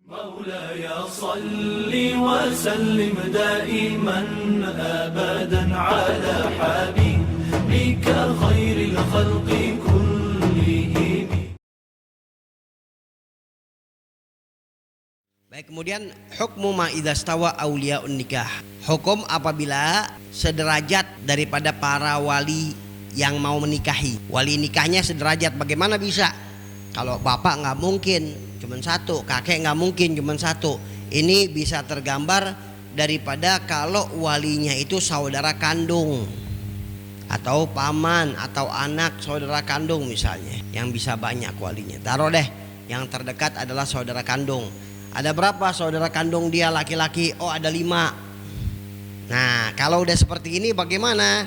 مولاي صل وسلم دائما أبدا على حبيبك خير الخلق كلهم. Baik, kemudian hukmu ma idza stawa auliyaun nikah. Hukum apabila sederajat daripada para wali yang mau menikahi. Wali nikahnya sederajat, bagaimana bisa? Kalau bapak nggak mungkin cuma satu, kakek nggak mungkin cuma satu. Ini bisa tergambar daripada kalau walinya itu saudara kandung atau paman atau anak saudara kandung misalnya, yang bisa banyak walinya. Taruh deh yang terdekat adalah saudara kandung. Ada berapa saudara kandung dia laki-laki? Oh, ada 5. Nah, kalau udah seperti ini bagaimana?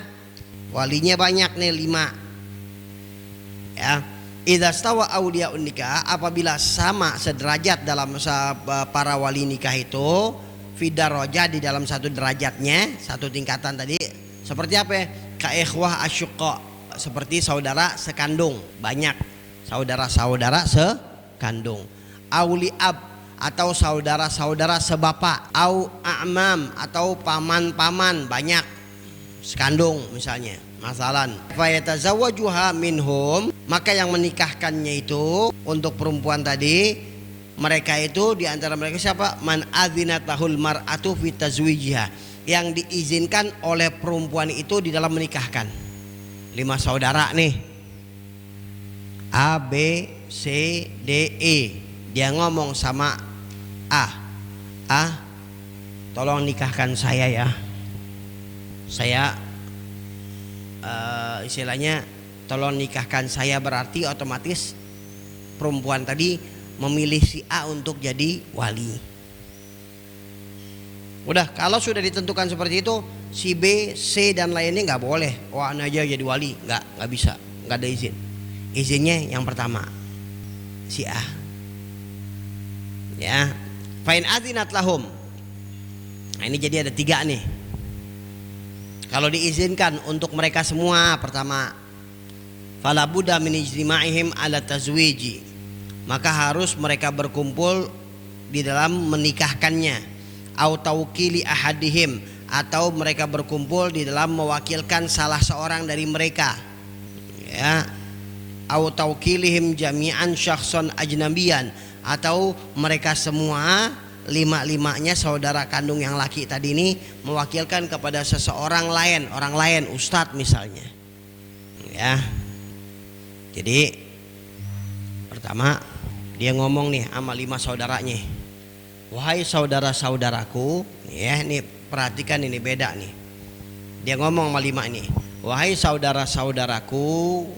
Walinya banyak nih, 5. Ya, idza stawa auliyaun nikah, apabila sama sederajat dalam para wali nikah itu, fi darajah, di dalam satu derajatnya, satu tingkatan tadi. Seperti apa? Ka ikhwah asyqa, seperti saudara sekandung, banyak saudara-saudara sekandung. Auli ab, atau saudara-saudara sebapak. Au a'mam, atau paman-paman, banyak sekandung misalnya. Masalan, fayatazawwajuha minhum, maka yang menikahkannya itu untuk perempuan tadi, mereka itu di antara mereka siapa? Man adzinatahul mar'atu fi tazwijiha, yang diizinkan oleh perempuan itu di dalam menikahkan. 5 saudara nih, A, B, C, D, E. Dia ngomong sama A, tolong nikahkan saya ya. Saya istilahnya tolong nikahkan saya, berarti otomatis perempuan tadi memilih si A untuk jadi wali. Udah, kalau sudah ditentukan seperti itu, si B, C dan lainnya nggak boleh. Wah, anak aja jadi wali, nggak bisa, nggak ada izin. Izinnya yang pertama si A. Ya, fain adzinat lahum. Nah, ini jadi ada 3 nih. Kalau diizinkan untuk mereka semua, pertama, fala budda min ijtima'ihim ala tazwiji, maka harus mereka berkumpul di dalam menikahkannya. Au tawkili ahadihim, atau mereka berkumpul di dalam mewakilkan salah seorang dari mereka. Ya, au tawkilihim jami'an syakhsan ajnabiyan, atau mereka semua 5-5-nya saudara kandung yang laki tadi ini mewakilkan kepada seseorang lain, orang lain, ustadz misalnya. Ya, jadi pertama dia ngomong nih sama 5 saudaranya, wahai saudara-saudaraku, ya ini perhatikan, ini beda nih. Dia ngomong sama 5 ini, wahai saudara-saudaraku,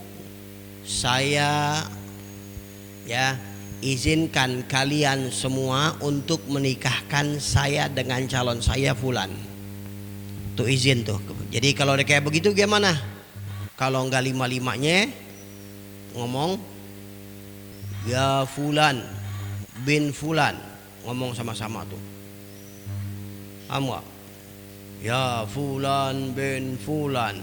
saya ya izinkan kalian semua untuk menikahkan saya dengan calon saya fulan. Tuh izin tuh. Jadi kalau udah kayak begitu gimana? Kalau enggak 5-5-nya ngomong ya fulan bin fulan, ngomong sama-sama tuh. Paham gak? Ya fulan bin fulan,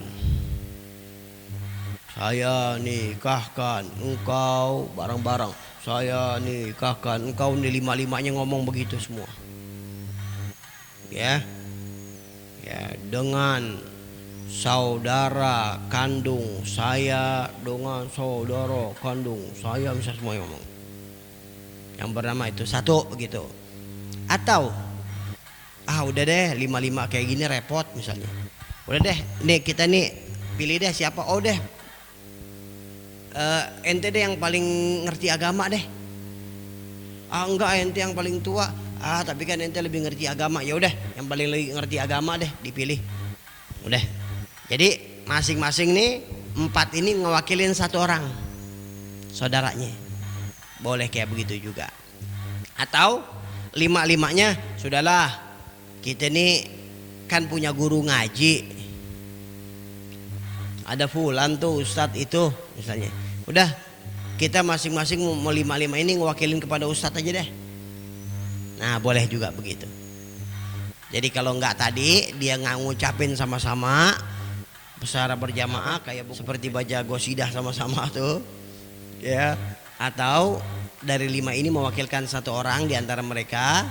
saya nikahkan engkau, bareng-bareng. Saya nikahkan engkau, nih 5-5-nya ngomong begitu semua. Ya, dengan saudara kandung saya, dengan saudara kandung saya, bisa semua ngomong. Yang bernama itu satu begitu. Atau udah deh 5-5 kayak gini repot misalnya. Udah deh, nih kita nih pilih deh siapa. Oh deh, ente deh yang paling ngerti agama deh. Enggak, ente yang paling tua. Tapi kan ente lebih ngerti agama. Ya udah, yang paling ngerti agama deh dipilih. Udah. Jadi masing-masing nih 4 ini ngewakilin 1 orang saudaranya. Boleh kayak begitu juga. Atau 5-5-nya sudahlah, kita nih kan punya guru ngaji. Ada fulan tuh ustadz itu misalnya. Udah, kita masing-masing mau 5-5 ini ngewakilin kepada ustadz aja deh. Nah, boleh juga begitu. Jadi kalau enggak tadi dia nggak ngucapin sama-sama secara berjamaah kayak seperti baca qasidah sama-sama tuh, ya. Atau dari 5 ini mewakilkan 1 orang di antara mereka,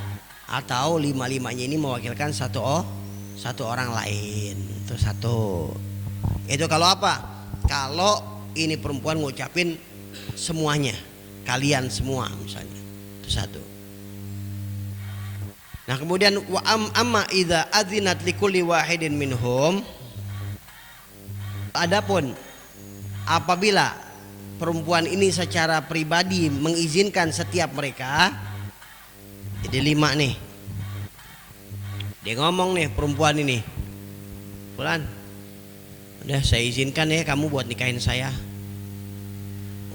atau 5-5-nya ini mewakilkan satu orang lain. Itu 1. Itu kalau apa? Kalau ini perempuan ngucapin semuanya, kalian semua misalnya. Itu 1. Nah kemudian wa amma idza adzinat likulli wahidin minhum, adapun apabila perempuan ini secara pribadi mengizinkan setiap mereka, jadi 5 nih, dia ngomong nih perempuan ini, Fulan, udah saya izinkan ya kamu buat nikahin saya.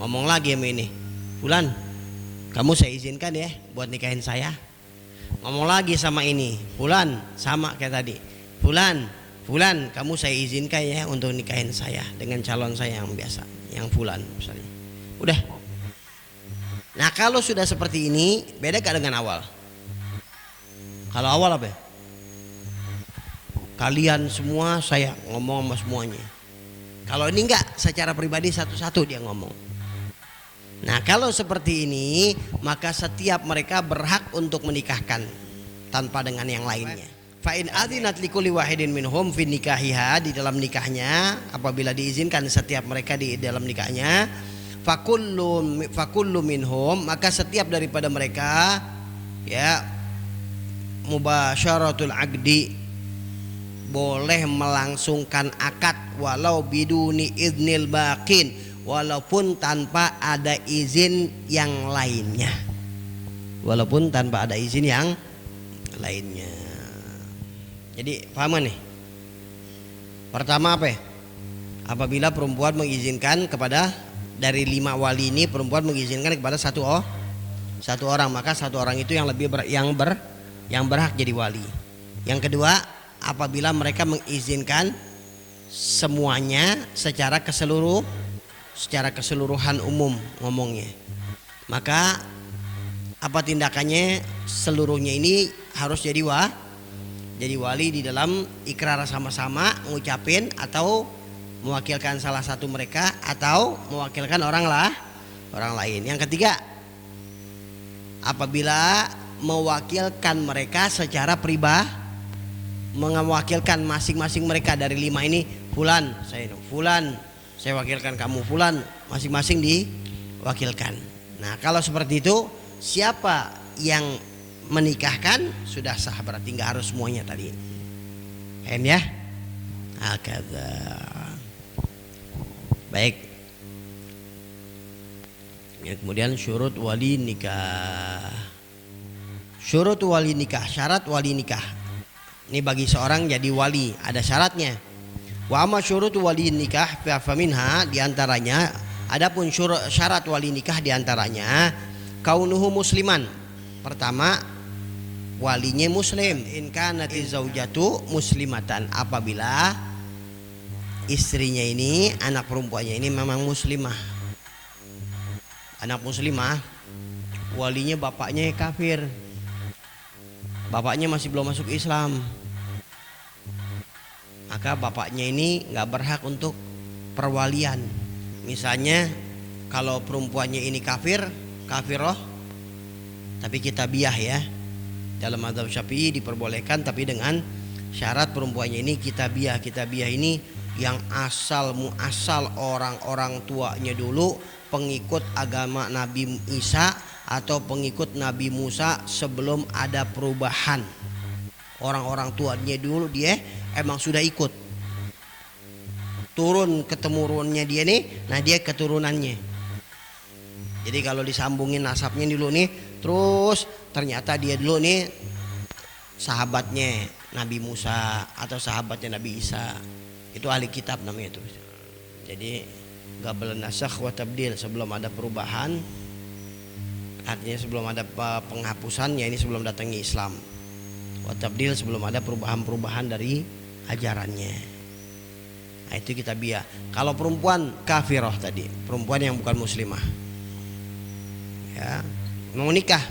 Ngomong lagi sama ini, Fulan, kamu saya izinkan ya buat nikahin saya. Ngomong lagi sama ini, Fulan, sama kayak tadi, Fulan, kamu saya izinkan ya untuk nikahin saya dengan calon saya yang biasa, yang Fulan misalnya. Udah. Nah kalau sudah seperti ini, beda gak dengan awal? Kalau awal apa ya? Kalian semua saya ngomong sama semuanya. Kalau ini enggak, secara pribadi satu-satu dia ngomong. Nah kalau seperti ini, maka setiap mereka berhak untuk menikahkan tanpa dengan yang lainnya. Fa in adzinat likulli wahidin minhum fi nikahiha, di dalam nikahnya, apabila diizinkan setiap mereka di dalam nikahnya, fakullu minhum, maka setiap daripada mereka ya mubasyaratul aqdi, boleh melangsungkan akad walau biduni idnil baqin, walaupun tanpa ada izin yang lainnya. Walaupun tanpa ada izin yang lainnya. Jadi paham nih? Pertama apa ya? Apabila perempuan mengizinkan kepada, dari 5 wali ini perempuan mengizinkan kepada satu orang, maka 1 orang itu yang lebih yang berhak jadi wali. Yang kedua, apabila mereka mengizinkan semuanya secara keseluruhan umum ngomongnya, maka apa tindakannya? Seluruhnya ini harus jadi wali di dalam ikrar sama-sama ngucapin, atau mewakilkan salah satu mereka, atau mewakilkan orang lain. Yang ketiga, apabila mewakilkan mereka secara pribadi, mewakilkan masing-masing mereka dari 5 ini, Fulan saya wakilkan kamu, Fulan, masing-masing diwakilkan. Nah kalau seperti itu, siapa yang menikahkan sudah sah, berarti nggak harus semuanya tadi. Paham ya? Hakadha. Baik. Ya, kemudian syurut wali nikah. Syurut wali nikah, syarat wali nikah. Ini bagi seorang jadi wali ada syaratnya. Wa amma syurut wali nikah fa minha, diantaranya, adapun syarat wali nikah diantaranya kaunuhu musliman. Pertama, walinya muslim. In kanati zaujatu muslimatan, apabila istrinya ini, anak perempuannya ini memang muslimah. Anak muslimah, walinya bapaknya kafir, bapaknya masih belum masuk Islam, maka bapaknya ini nggak berhak untuk perwalian. Misalnya kalau perempuannya ini kafiroh, tapi kitabiah ya, dalam mazhab Syafi'i diperbolehkan, tapi dengan syarat perempuannya ini kitabiah. Kitabiah ini yang asal muasal orang-orang tuanya dulu pengikut agama Nabi Isa atau pengikut Nabi Musa sebelum ada perubahan. Orang-orang tuanya dulu dia emang sudah ikut, turun ketemurunnya dia nih, nah dia keturunannya. Jadi kalau disambungin nasabnya dulu nih, terus ternyata dia dulu nih sahabatnya Nabi Musa atau sahabatnya Nabi Isa, itu ahli kitab namanya itu. Jadi qabla nasakh wa tabdil, sebelum ada perubahan, artinya sebelum ada penghapusan, ya ini sebelum datangnya Islam. Wa tabdil, sebelum ada perubahan-perubahan dari ajarannya. Nah itu kitabiah. Kalau perempuan kafirah tadi, perempuan yang bukan muslimah, ya, mau nikah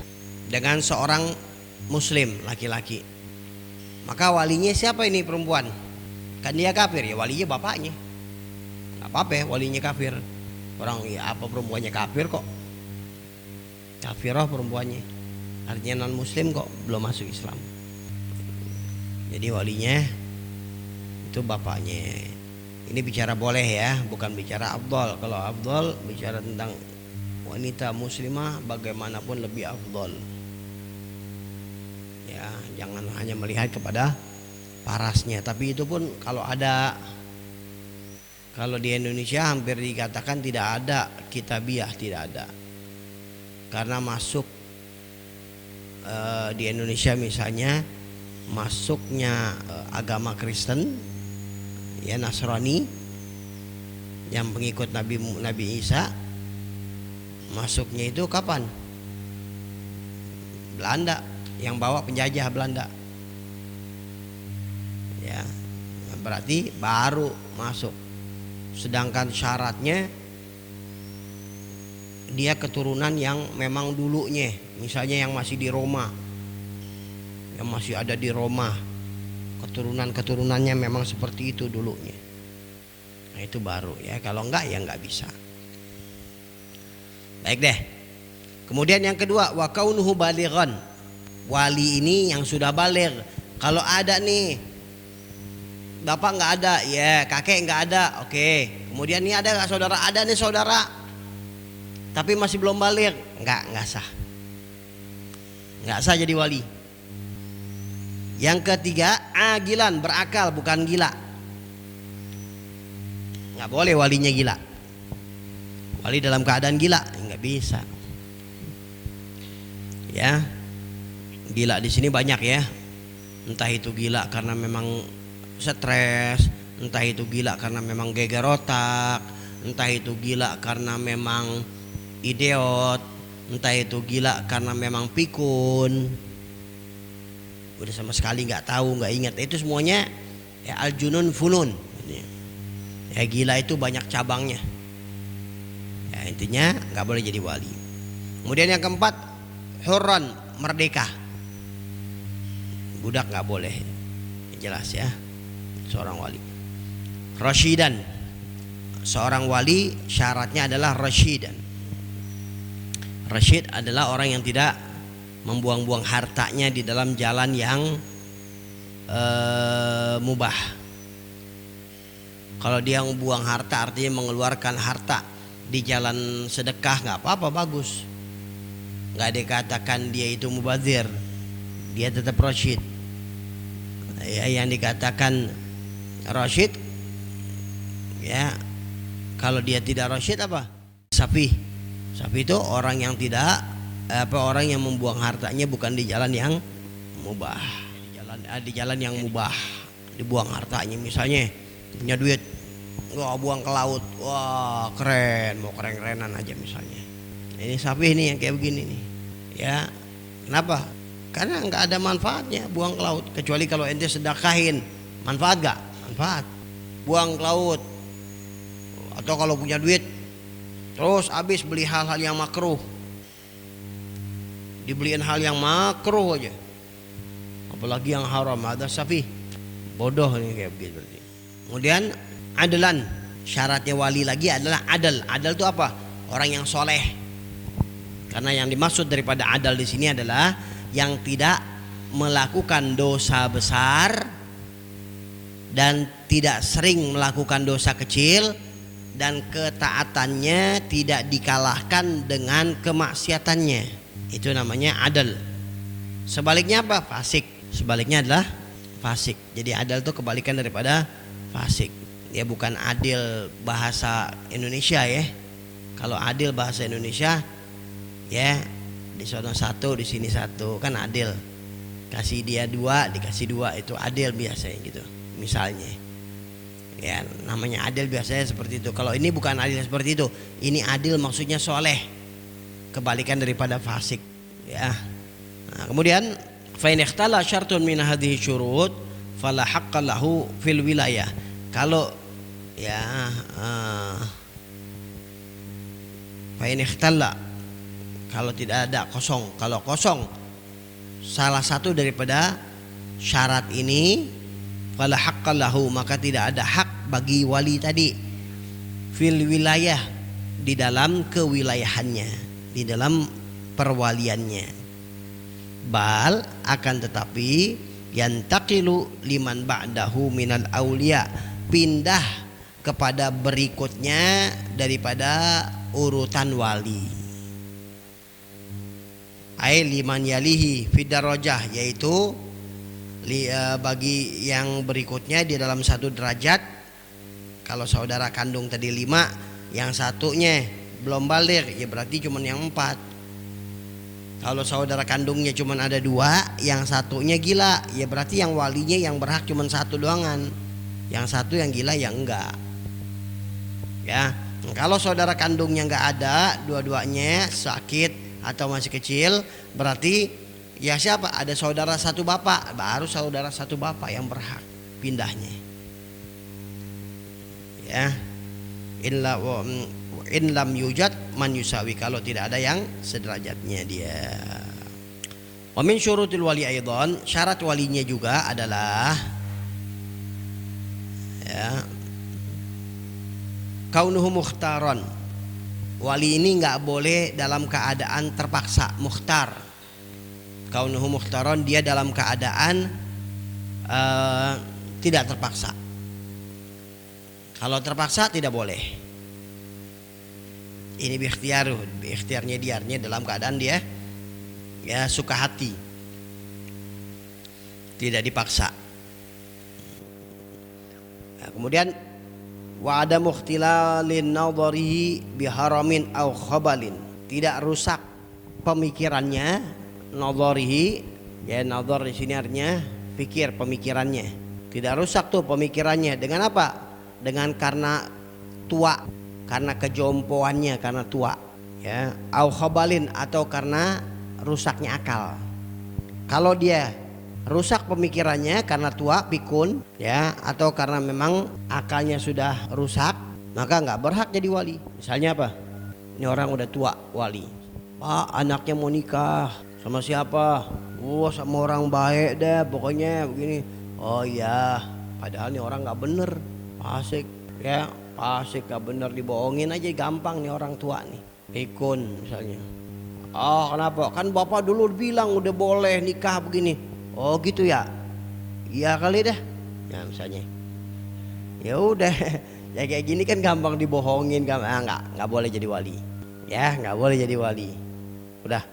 dengan seorang muslim laki-laki, maka walinya siapa ini perempuan? Kan dia kafir, ya walinya bapaknya. Gak apa-apa ya walinya kafir. Orang ya apa perempuannya kafir kok. kafirah perempuannya, artinya non muslim kok belum masuk Islam. Jadi walinya itu bapaknya. Ini bicara boleh ya, bukan bicara afdal. Kalau afdal bicara tentang wanita muslimah bagaimanapun lebih afdal. Ya, jangan hanya melihat kepada parasnya, tapi itu pun kalau ada. Kalau di Indonesia hampir dikatakan tidak ada kitabiah, tidak ada. Karena masuk di Indonesia misalnya masuknya agama Kristen, ya Nasrani yang pengikut Nabi Isa, masuknya itu kapan? Belanda yang bawa, penjajah Belanda. Ya, berarti baru masuk. Sedangkan syaratnya dia keturunan yang memang dulunya, misalnya yang masih di Roma, yang masih ada di Roma, keturunannya memang seperti itu dulunya. Nah itu baru ya, kalau enggak ya enggak bisa. Baik deh. Kemudian yang kedua, wa kaunuhu balighan. Wali ini yang sudah baligh. Kalau ada nih bapak nggak ada, ya kakek nggak ada, oke. Kemudian ini ada nggak saudara? Ada nih saudara, tapi masih belum baligh, nggak sah, nggak sah jadi wali. Yang ketiga, agilan, berakal bukan gila. Nggak boleh walinya gila. Wali dalam keadaan gila nggak bisa. Ya, gila di sini banyak ya. Entah itu gila karena memang stres, entah itu gila karena memang geger otak, entah itu gila karena memang idiot, entah itu gila karena memang pikun, udah sama sekali nggak tahu, nggak ingat. Itu semuanya ya al-junun funun. Ya gila itu banyak cabangnya. Ya intinya nggak boleh jadi wali. Kemudian yang keempat, hurran, merdeka. Budak nggak boleh. Jelas ya. Seorang wali. Rasyidan, seorang wali syaratnya adalah rasyidan. Rasyid adalah orang yang tidak membuang-buang hartanya di dalam jalan yang mubah. Kalau dia membuang harta artinya mengeluarkan harta di jalan sedekah, nggak apa-apa, bagus. Nggak dikatakan dia itu mubazir, dia tetap rasyid. Ya, yang dikatakan rasyid ya, kalau dia tidak rasyid apa? Safi. Safi itu orang yang tidak orang yang membuang hartanya bukan di jalan yang mubah. Di jalan yang mubah dibuang hartanya, misalnya punya duit, wah buang ke laut, wah keren, mau keren-kerenan aja misalnya. Ini safi nih yang kayak begini nih. Ya, kenapa? Karena nggak ada manfaatnya buang ke laut, kecuali kalau ente sedekahin. Manfaat gak? Manfaat. Buang ke laut. Atau kalau punya duit terus habis beli hal-hal yang makruh, dibeliin hal yang makruh aja, apalagi yang haram, ada safi. Bodoh ini kayak begitu berarti. Kemudian adalan, syaratnya wali lagi adalah adal. Adal itu apa? Orang yang soleh. Karena yang dimaksud daripada adal di sini adalah yang tidak melakukan dosa besar dan tidak sering melakukan dosa kecil, dan ketaatannya tidak dikalahkan dengan kemaksiatannya. Itu namanya adal. Sebaliknya apa? Fasik. Sebaliknya adalah fasik. Jadi adal itu kebalikan daripada fasik. Dia bukan adil bahasa Indonesia ya. Kalau adil bahasa Indonesia ya, di sana satu, di sini satu, kan adil. Kasih dia dua, dikasih dua, itu adil biasanya gitu. Misalnya, ya namanya adil biasanya seperti itu. Kalau ini bukan adil seperti itu. Ini adil maksudnya soleh, kebalikan daripada fasik. Ya. Nah, kemudian, fa in ikhtala syartun min hadhihi syurut, fala haqqa lahu fil wilayah. Kalau ya, fa in ikhtala, kalau tidak ada kosong, kalau kosong salah satu daripada syarat ini, fala haqqa lahu, maka tidak ada hak bagi wali tadi fil wilayah, di dalam kewilayahannya, di dalam perwaliannya. Bal akan tetapi yantaqilu liman ba'dahu minal aulia, pindah kepada berikutnya daripada urutan wali. Ai liman yalihi fidarajah, yaitu bagi yang berikutnya di dalam satu derajat. Kalau saudara kandung tadi 5, yang satunya belum balik, ya berarti cuma yang 4. Kalau saudara kandungnya cuma ada 2, yang satunya gila, ya berarti yang walinya yang berhak cuma 1 doangan, yang 1 yang gila yang enggak. Ya, kalau saudara kandungnya enggak ada, dua-duanya sakit atau masih kecil, berarti ya siapa? Ada saudara 1 bapak, baru saudara 1 bapak yang berhak pindahnya. Ya, in lam yujad man yusawi, kalau tidak ada yang sederajatnya dia. Wa min syurutil wali aidan, syarat walinya juga adalah ya kaunuhu mukhtaron. Wali ini nggak boleh dalam keadaan terpaksa. Mukhtar, kaunuhu mukhtaron, dia dalam keadaan tidak terpaksa. Kalau terpaksa tidak boleh. Ini biikhtiarnya diarnya dalam keadaan dia ya suka hati, tidak dipaksa. Nah, kemudian wa ada mukhtilalin nadharihi biharamin au khabalin, tidak rusak pemikirannya. Nadharihi, ya nadhar di sini artinya pikir, pemikirannya. Tidak rusak tuh pemikirannya dengan apa? Dengan karena tua, karena kejompoannya, karena tua, ya, au khabalin, atau karena rusaknya akal. Kalau dia rusak pemikirannya karena tua, pikun, ya, atau karena memang akalnya sudah rusak, maka nggak berhak jadi wali. Misalnya apa? Ini orang udah tua, wali. Pak, anaknya mau nikah sama siapa? Oh, sama orang baik deh, pokoknya begini. Oh iya, padahal ini orang nggak bener, fasik, ya, fasik nggak bener, dibohongin aja gampang nih orang tua nih. Pikun misalnya. Oh kenapa? Kan bapak dulu bilang udah boleh nikah begini. Oh gitu ya? Iya kali dah. Ya misalnya. Ya udah, ya kayak gini kan gampang dibohongin, nggak boleh jadi wali. Ya nggak boleh jadi wali. Udah,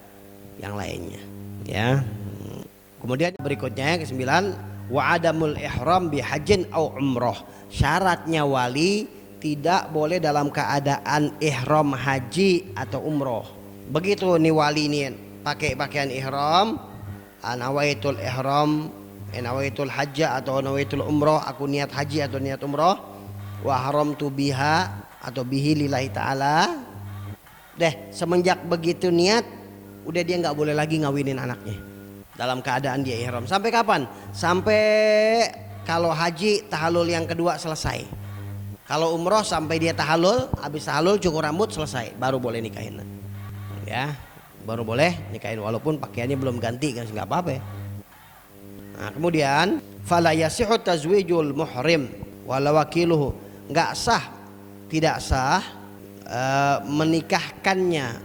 yang lainnya. Ya. Kemudian berikutnya ke-9, wa adamul ihram bi hajjin au umroh. Syaratnya wali tidak boleh dalam keadaan ihram haji atau umroh. Begitu nih wali ini pakai pakaian ihram, nawaitul ihram, nawaitul hajja atau nawaitul umroh, aku niat haji atau niat umroh, wa haramtu biha atau bihi lillahi ta'ala. Deh, semenjak begitu niat, udah dia nggak boleh lagi ngawinin anaknya dalam keadaan dia ihram. Sampai kapan? Sampai kalau haji tahallul yang kedua selesai. Kalau umroh sampai dia tahallul, habis tahallul cukur rambut selesai, baru boleh nikahin. Ya, baru boleh nikahin walaupun pakaiannya belum ganti, kan nggak apa-apa. Nah, kemudian fala yasihu tazwijul muhrim wala wakiluhu, nggak sah, tidak sah menikahkannya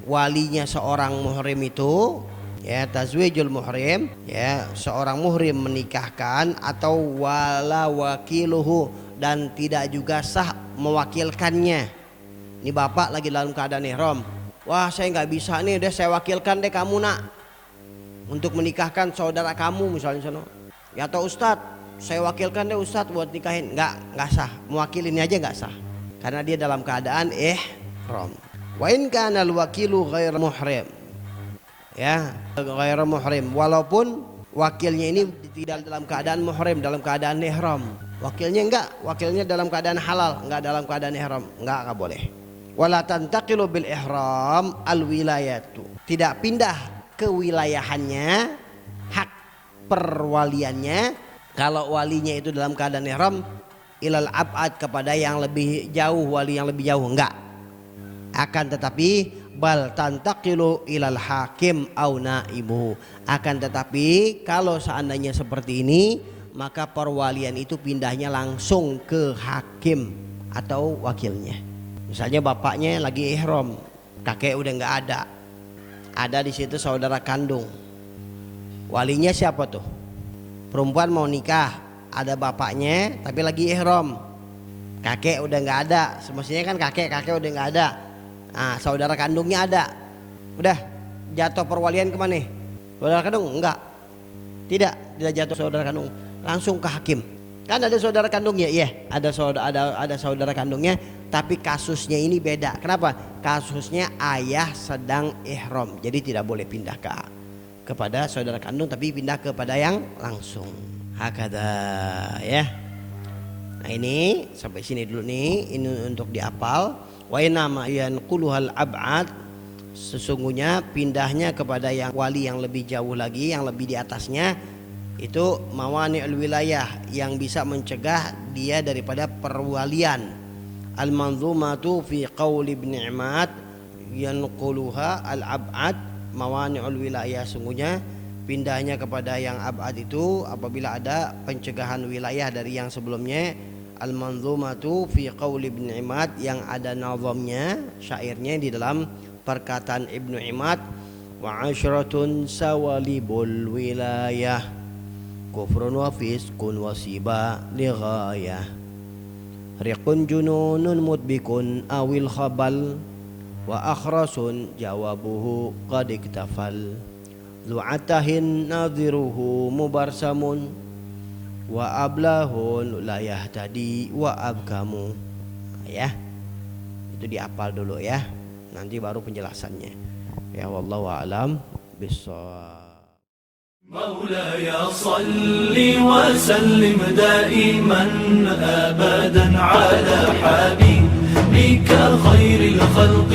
walinya seorang muhrim itu, ya, tazwijul muhrim, ya, seorang muhrim menikahkan, atau wala wakiluhu, dan tidak juga sah mewakilkannya. Ini bapak lagi dalam keadaan ihram, wah saya nggak bisa nih, udah saya wakilkan deh kamu nak untuk menikahkan saudara kamu misalnya sono. Ya, atau ustadz, saya wakilkan deh ustadz buat nikahin. Nggak sah, mewakilin aja nggak sah, karena dia dalam keadaan ihram. Wa in kana al-wakilu ghair muhrim, ya, ghair muhrim, walaupun wakilnya ini tidak dalam keadaan muhrim, dalam keadaan ihram. Wakilnya enggak, wakilnya dalam keadaan halal, enggak dalam keadaan ihram, enggak boleh. Wala tantaqilu bil ihram al wilayatu, tidak pindah ke wilayahannya, hak perwaliannya, kalau walinya itu dalam keadaan ihram, ilal abad, kepada yang lebih jauh, wali yang lebih jauh, enggak. Akan tetapi bal tantaqilu ilal hakim au naibuhu, akan tetapi kalau seandainya seperti ini, maka perwalian itu pindahnya langsung ke hakim atau wakilnya. Misalnya bapaknya lagi ihram, kakek udah nggak ada, ada di situ saudara kandung. Walinya siapa tuh? Perempuan mau nikah, ada bapaknya tapi lagi ihram. Kakek udah nggak ada, semestinya kan kakek udah nggak ada. Nah, saudara kandungnya ada. Udah jatuh perwalian kemana? Saudara kandung? Enggak. Tidak jatuh saudara kandung, langsung ke hakim. Kan ada saudara kandungnya, iya, ada saudara kandungnya, tapi kasusnya ini beda. Kenapa? Kasusnya ayah sedang ihram, jadi tidak boleh pindah kepada saudara kandung, tapi pindah kepada yang langsung. Hakada ya. Nah ini sampai sini dulu nih, ini untuk dihafal. Wa inama yanquluhal ab'ad, sesungguhnya pindahnya kepada yang wali yang lebih jauh lagi, yang lebih di atasnya, itu mawani'ul wilayah, yang bisa mencegah dia daripada perwalian. Al-manzumatu fi qauli Ibn Imad yanquluha al-ab'ad mawani'ul wilayah, sungguhnya pindahnya kepada yang ab'ad itu apabila ada pencegahan wilayah dari yang sebelumnya. Al-manzumatu fi qauli Ibn Imad, yang ada nazamnya, syairnya di dalam perkataan Ibnu Imad. Wa asyratun sawalibul wilayah kufrun wa fiskun wa siba li ghayah riqun jununun mudbikun awil khabal wa akhrasun jawabuhu qad iktafal zu'atahin nadhiruhu mubarsamun wa ablahun la yahtadi wa abkamu. Ya, itu dihafal dulu ya, nanti baru penjelasannya. Ya wallahu a'lam bissawab. مولاي صل وسلم دائما أبدا على حبيبك خير الخلق